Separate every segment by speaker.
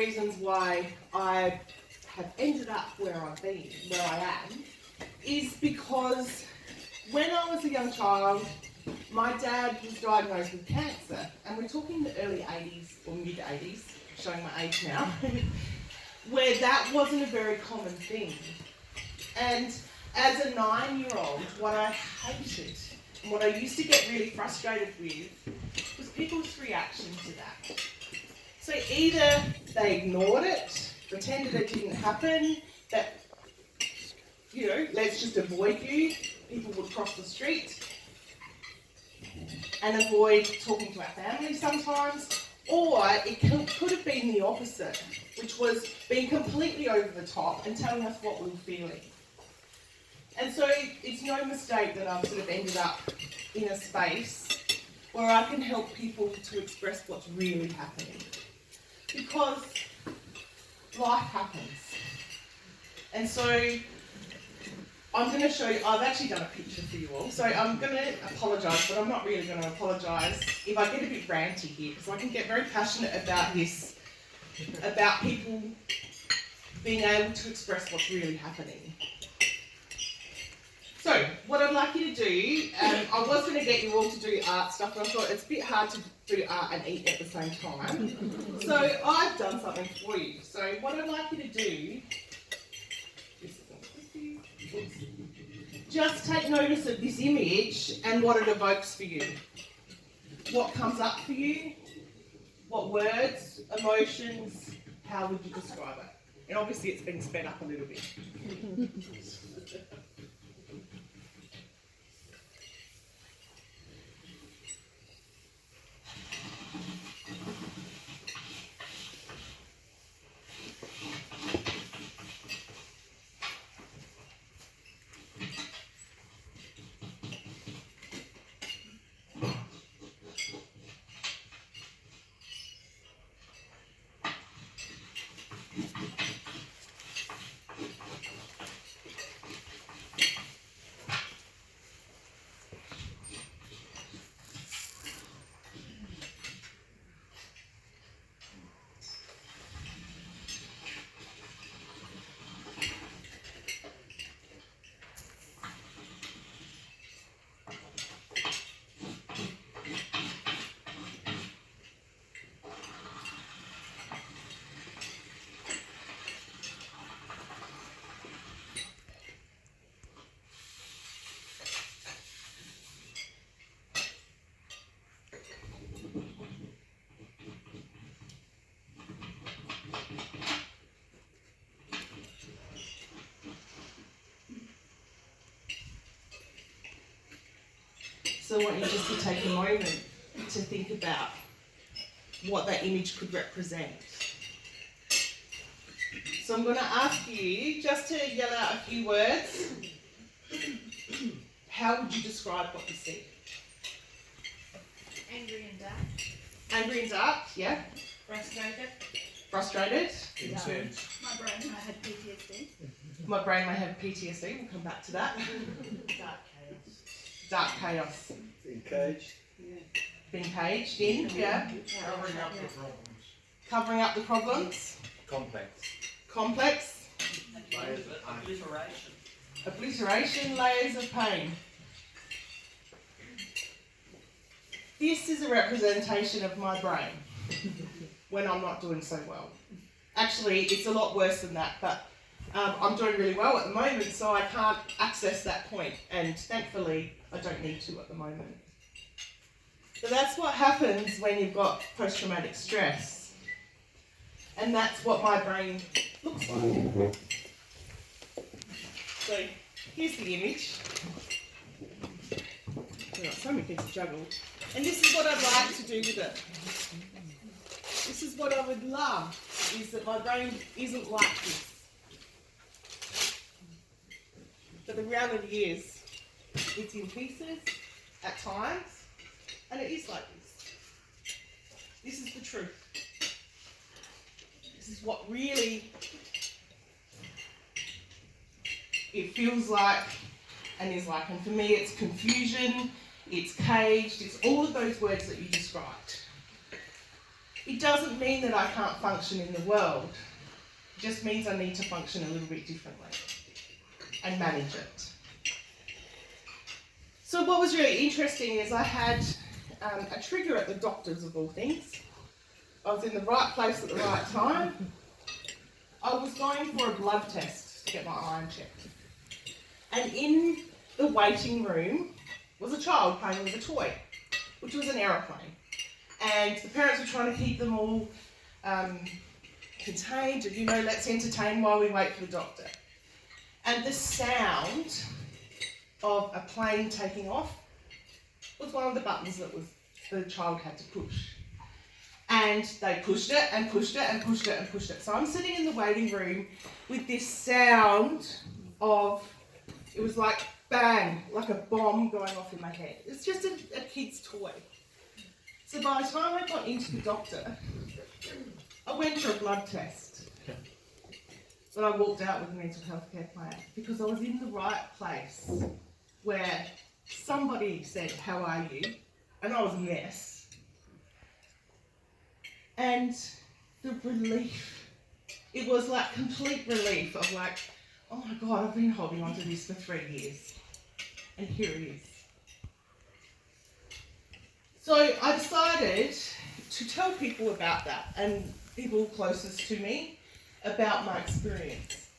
Speaker 1: reasons why I have ended up where I've been, where I am, is because when I was a young child, my dad was diagnosed with cancer, and we're talking the early 80s or mid 80s, showing my age now, where that wasn't a very common thing. And as a 9-year-old, what I hated and what I used to get really frustrated with was people's reaction to that. So either they ignored it, pretended it didn't happen, that, you know, let's just avoid you. People would cross the street and avoid talking to our family sometimes, or it could have been the opposite, which was being completely over the top and telling us what we were feeling. And so it's no mistake that I've sort of ended up in a space where I can help people to express what's really happening. Because life happens. And so I'm going to show you, I've actually done a picture for you all, so I'm going to apologise, but I'm not really going to apologise if I get a bit ranty here, because I can get very passionate about this, about people being able to express what's really happening. So, what I'd like you to do, I was going to get you all to do art stuff, but I thought it's a bit hard to do art and eat at the same time. So, I've done something for you. So, what I'd like you to do, just take notice of this image and what it evokes for you. What comes up for you, what words, emotions, how would you describe it? And obviously it's been sped up a little bit. So I want you just to take a moment to think about what that image could represent. So I'm going to ask you just to yell out a few words. How would you describe what you see?
Speaker 2: Angry and dark.
Speaker 1: Angry and dark, yeah.
Speaker 2: Frustrated.
Speaker 1: Frustrated.
Speaker 3: Intense.
Speaker 2: My brain might have PTSD.
Speaker 1: My brain may have PTSD, we'll come back to that.
Speaker 2: Dark chaos.
Speaker 1: Dark chaos.
Speaker 3: Being caged.
Speaker 2: Yeah.
Speaker 1: Being caged in, yeah.
Speaker 3: Covering up the problems.
Speaker 1: Covering up the problems.
Speaker 3: Complex.
Speaker 1: Complex.
Speaker 3: Layers of
Speaker 4: Obliteration.
Speaker 1: Obliteration, layers of pain. This is a representation of my brain when I'm not doing so well. Actually, it's a lot worse than that, but I'm doing really well at the moment, so I can't access that point, and thankfully I don't need to at the moment. But that's what happens when you've got post-traumatic stress, and that's what my brain looks like. So here's the image. We've got so many things to juggle. And this is what I'd like to do with it. This is what I would love, is that my brain isn't like this. But the reality is, it's in pieces at times, and it is like this. This is the truth. This is what really it feels like and is like. And for me, it's confusion, it's caged, it's all of those words that you described. It doesn't mean that I can't function in the world. It just means I need to function a little bit differently and manage it. So what was really interesting is I had a trigger at the doctor's, of all things. I was in the right place at the right time. I was going for a blood test to get my iron checked. And in the waiting room was a child playing with a toy, which was an aeroplane. And the parents were trying to keep them all contained, and let's entertain while we wait for the doctor. And the sound of a plane taking off was one of the buttons that the child had to push. And they pushed it and pushed it and pushed it and pushed it. So I'm sitting in the waiting room with this sound of, it was like bang, like a bomb going off in my head. It's just a kid's toy. So by the time I got into the doctor, I went for a blood test. But I walked out with a mental health care plan because I was in the right place where somebody said, "How are you?" And I was a mess. And the relief, it was like complete relief of like, oh my God, I've been holding on to this for 3 years. And here it is. So I decided to tell people about that and people closest to me about my experience.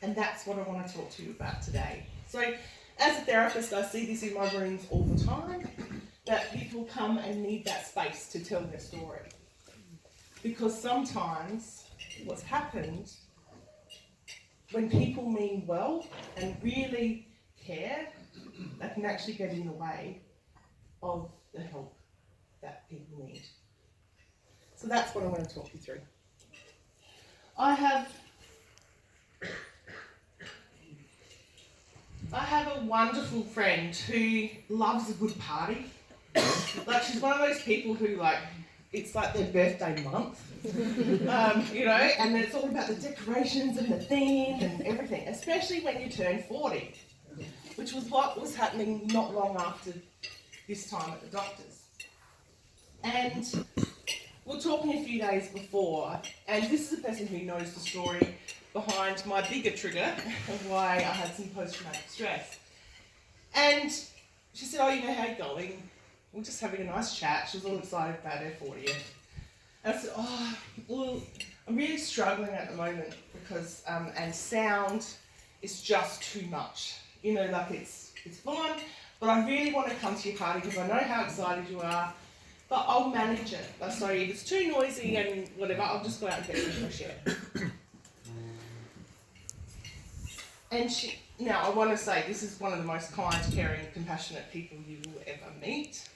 Speaker 1: And that's what I want to talk to you about today. So as a therapist, I see this in my rooms all the time, that people come and need that space to tell their story. Because sometimes what's happened, when people mean well and really care, they can actually get in the way of the help that people need. So that's what I want to talk you through. I have a wonderful friend who loves a good party. Like, she's one of those people who, like, it's like their birthday month, and it's all about the decorations and the theme and everything, especially when you turn 40, which was what was happening not long after this time at the doctor's. And we're talking a few days before, and this is a person who knows the story behind my bigger trigger of why I had some post-traumatic stress. And she said, "Oh, how you going?" We're just having a nice chat. She was all excited about her 40th. And I said, "Oh, well, I'm really struggling at the moment because, and sound is just too much. Like it's full on, but I really want to come to your party because I know how excited you are, but I'll manage it. So if it's too noisy and whatever, I'll just go out and get some fresh air." And now I want to say, this is one of the most kind, caring, compassionate people you will ever meet.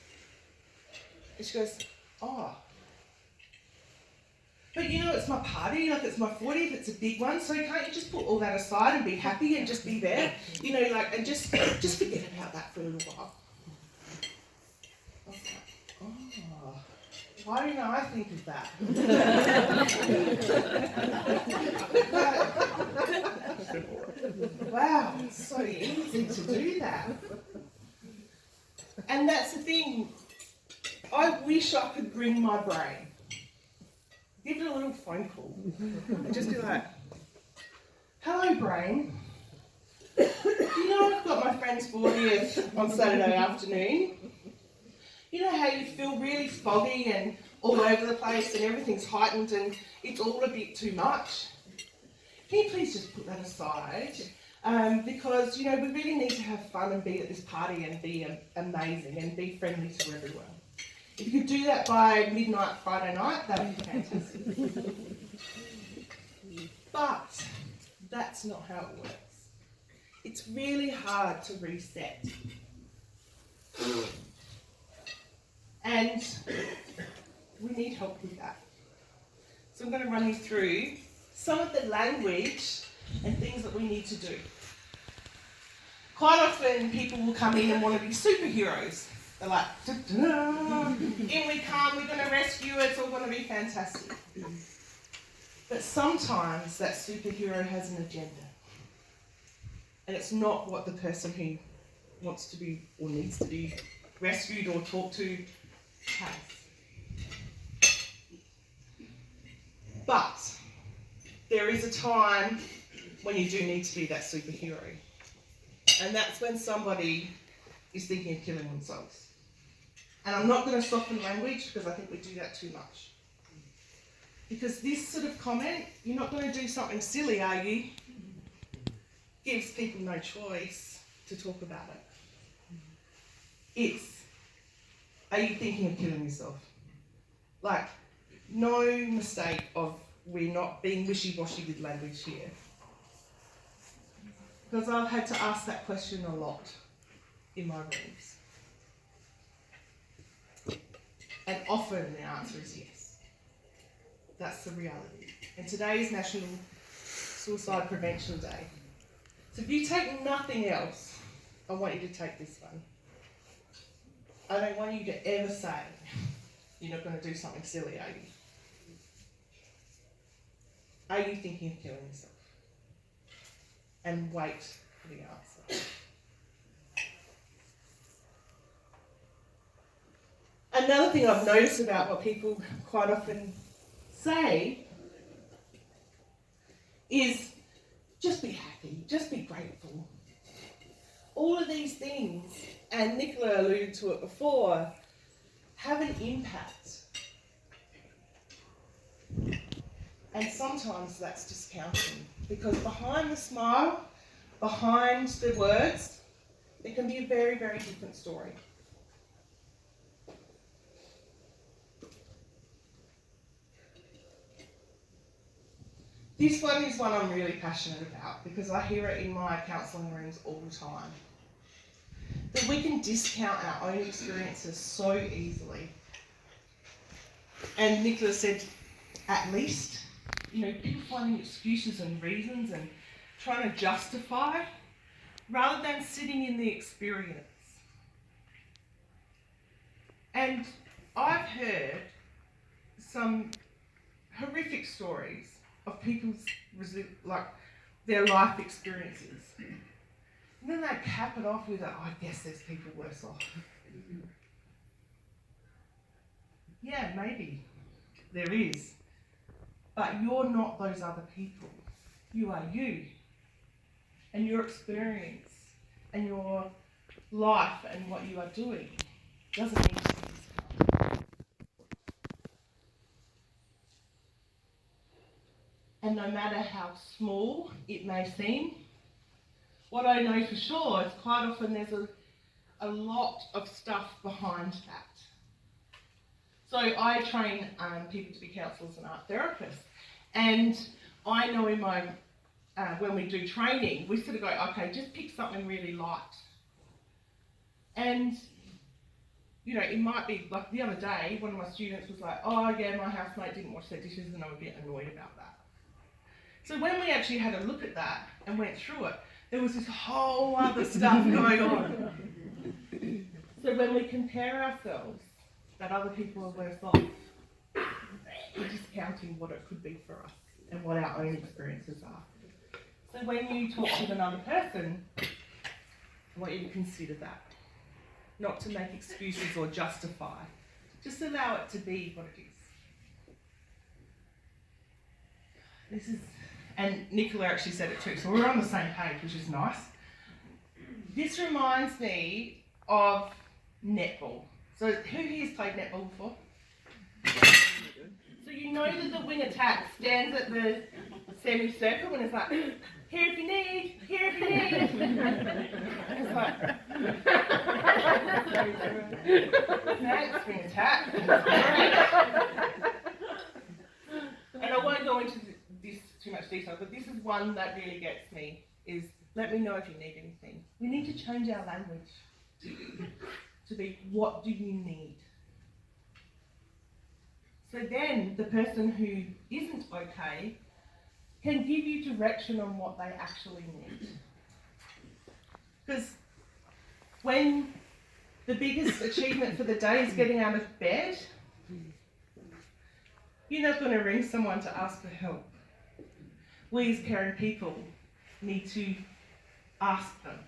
Speaker 1: And she goes, "Oh, but it's my party, like it's my 40th, it's a big one, so can't you just put all that aside and be happy and just be there? And just forget about that for a little while." I was like, oh, why didn't I think of that? Wow, it's so easy to do that. And that's the thing. I wish I could bring my brain, give it a little phone call, and just be like, "Hello, brain. I've got my friend's 40th on Saturday afternoon. How you feel really foggy and all over the place and everything's heightened and it's all a bit too much. Can you please just put that aside? Because, we really need to have fun and be at this party and be amazing and be friendly to everyone. If you could do that by midnight Friday night, that would be fantastic." But that's not how it works. It's really hard to reset. And we need help with that. So I'm going to run you through some of the language and things that we need to do. Quite often people will come in and want to be superheroes. They're like, "Da-da, in we come, we're going to rescue, it's all going to be fantastic." But sometimes that superhero has an agenda. And it's not what the person who wants to be or needs to be rescued or talked to has. But there is a time when you do need to be that superhero. And that's when somebody is thinking of killing themselves. And I'm not going to soften language because I think we do that too much. Because this sort of comment, you're not going to do something silly, are you? Gives people no choice to talk about it. It's, are you thinking of killing yourself? Like, no mistake of we're not being wishy-washy with language here. Because I've had to ask that question a lot in my rooms. And often the answer is yes. That's the reality. And today is National Suicide Prevention Day. So if you take nothing else, I want you to take this one. I don't want you to ever say, you're not going to do something silly, are you? Are you thinking of killing yourself? And wait for the answer. Another thing I've noticed about what people quite often say is just be happy, just be grateful. All of these things, and Nicola alluded to it before, have an impact. And sometimes that's discounting, because behind the smile, behind the words, it can be a very, very different story. This one is one I'm really passionate about because I hear it in my counselling rooms all the time. That we can discount our own experiences so easily. And Nicola said, at least, people finding excuses and reasons and trying to justify rather than sitting in the experience. And I've heard some horrific stories of people's, their life experiences. And then they cap it off with, I guess there's people worse off. Yeah, maybe there is. But you're not those other people. You are you. And your experience and your life and what you are doing doesn't need to be discounted. And no matter how small it may seem, what I know for sure is quite often there's a lot of stuff behind that. So I train people to be counsellors and art therapists. And I know in my, when we do training, we sort of go, okay, just pick something really light. And, it might be, like the other day, one of my students was like, oh yeah, my housemate didn't wash their dishes and I'm a bit annoyed about that. So when we actually had a look at that and went through it, there was this whole other stuff going on. So when we compare ourselves, that other people are worse off, we're discounting what it could be for us and what our own experiences are. So when you talk with another person, I want you to consider that. Not to make excuses or justify. Just allow it to be what it is. And Nicola actually said it too, so we're on the same page, which is nice. This reminds me of netball. So who here's played netball before? So you know that the wing attack stands at the semicircle and it's like, here if you need, here if you need. And it's like, thanks, wing attack. And I won't go into this too much detail, but this is one that really gets me, is let me know if you need anything. We need to change our language to be, what do you need? So then the person who isn't okay can give you direction on what they actually need. Because when the biggest achievement for the day is getting out of bed, you're not going to ring someone to ask for help. We as caring people need to ask them,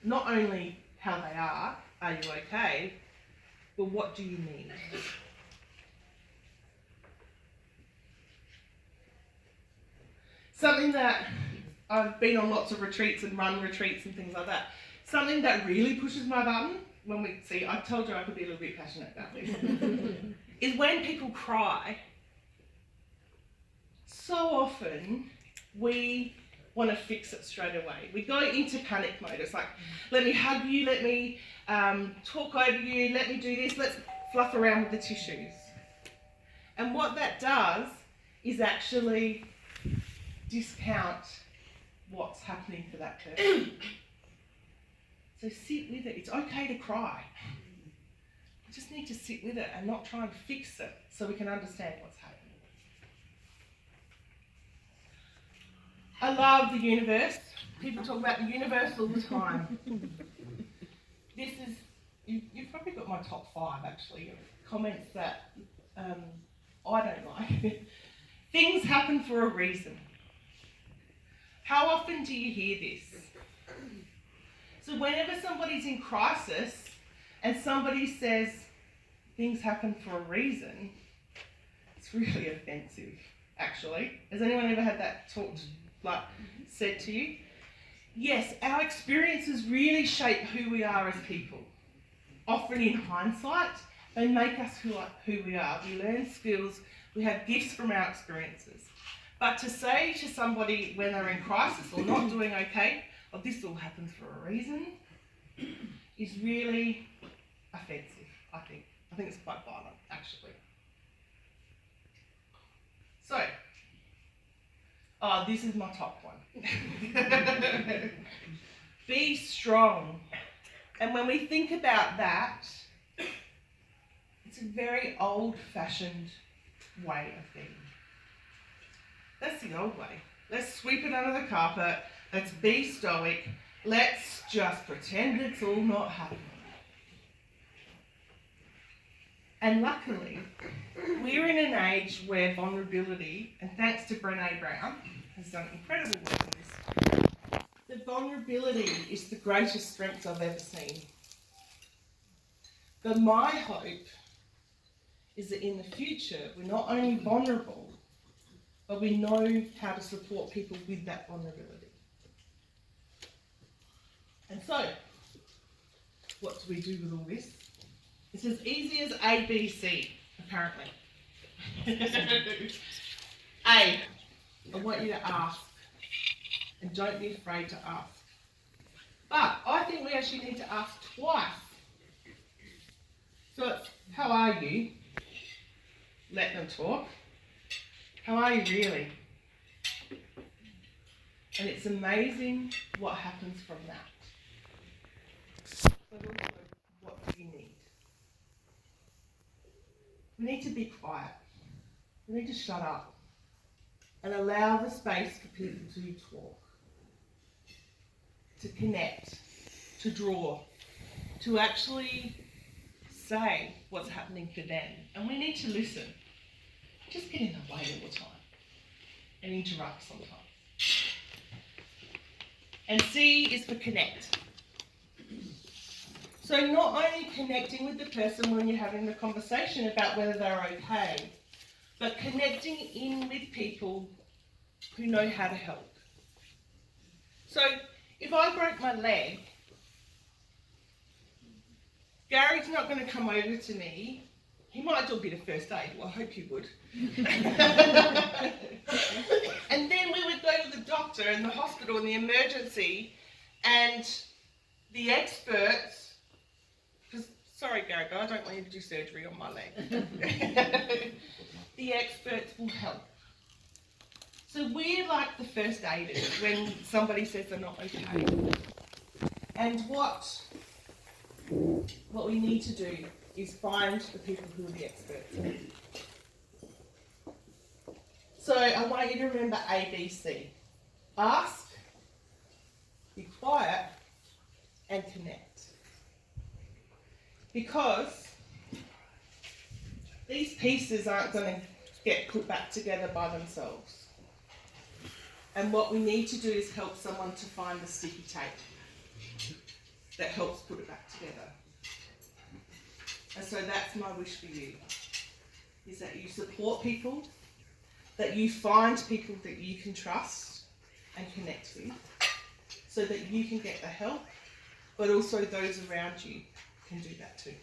Speaker 1: not only how they are you okay, but what do you need? something that I've been on lots of retreats and run retreats and things like that. Something that really pushes my button, when we see, I told you I could be a little bit passionate about this, is when people cry. So often we want to fix it straight away. We go into panic mode. It's like, let me hug you, let me talk over you, let me do this, let's fluff around with the tissues. And what that does is actually discount what's happening for that person. So sit with it. It's okay to cry. We just need to sit with it and not try and fix it so we can understand what's happening. I love the universe. People talk about the universe all the time. This is, you've probably got my top 5 actually, of comments that I don't like. Things happen for a reason. How often do you hear this? So whenever somebody's in crisis and somebody says things happen for a reason, it's really offensive, actually. Has anyone ever had that said to you? Yes, our experiences really shape who we are as people. Often in hindsight, they make us who we are. We learn skills, we have gifts from our experiences. But to say to somebody when they're in crisis or not doing okay, oh, this all happens for a reason, is really offensive, I think. I think it's quite violent, actually. So, this is my top one. Be strong. And when we think about that, it's a very old-fashioned way of being. That's the old way. Let's sweep it under the carpet. Let's be stoic. Let's just pretend it's all not happening. And luckily, we're in an age where vulnerability, and thanks to Brené Brown, has done incredible work on this, the vulnerability is the greatest strength I've ever seen. But my hope is that in the future, we're not only vulnerable, but we know how to support people with that vulnerability. And so, what do we do with all this? It's as easy as A, B, C, apparently. A, I want you to ask. And don't be afraid to ask. But I think we actually need to ask twice. So it's, how are you? Let them talk. How are you really? And it's amazing what happens from that. But also, what do you need? We need to be quiet. We need to shut up and allow the space for people to talk, to connect, to draw, to actually say what's happening for them. And we need to listen. Just get in the way all the time and interrupt sometimes. And C is for connect. So not only connecting with the person when you're having the conversation about whether they're okay, but connecting in with people who know how to help. So if I broke my leg, Gary's not going to come over to me. He might do a bit of first aid. Well, I hope he would. And then we would go to the doctor and the hospital and the emergency, and the experts, because, sorry Gary, but I don't want you to do surgery on my leg. The experts will help. So we're like the first aiders when somebody says they're not okay. And what we need to do is find the people who are the experts. So I want you to remember A, B, C. Ask, be quiet, and connect. Because these pieces aren't going to get put back together by themselves. And what we need to do is help someone to find the sticky tape that helps put it back together. And so that's my wish for you, is that you support people, that you find people that you can trust and connect with so that you can get the help, but also those around you can do that too.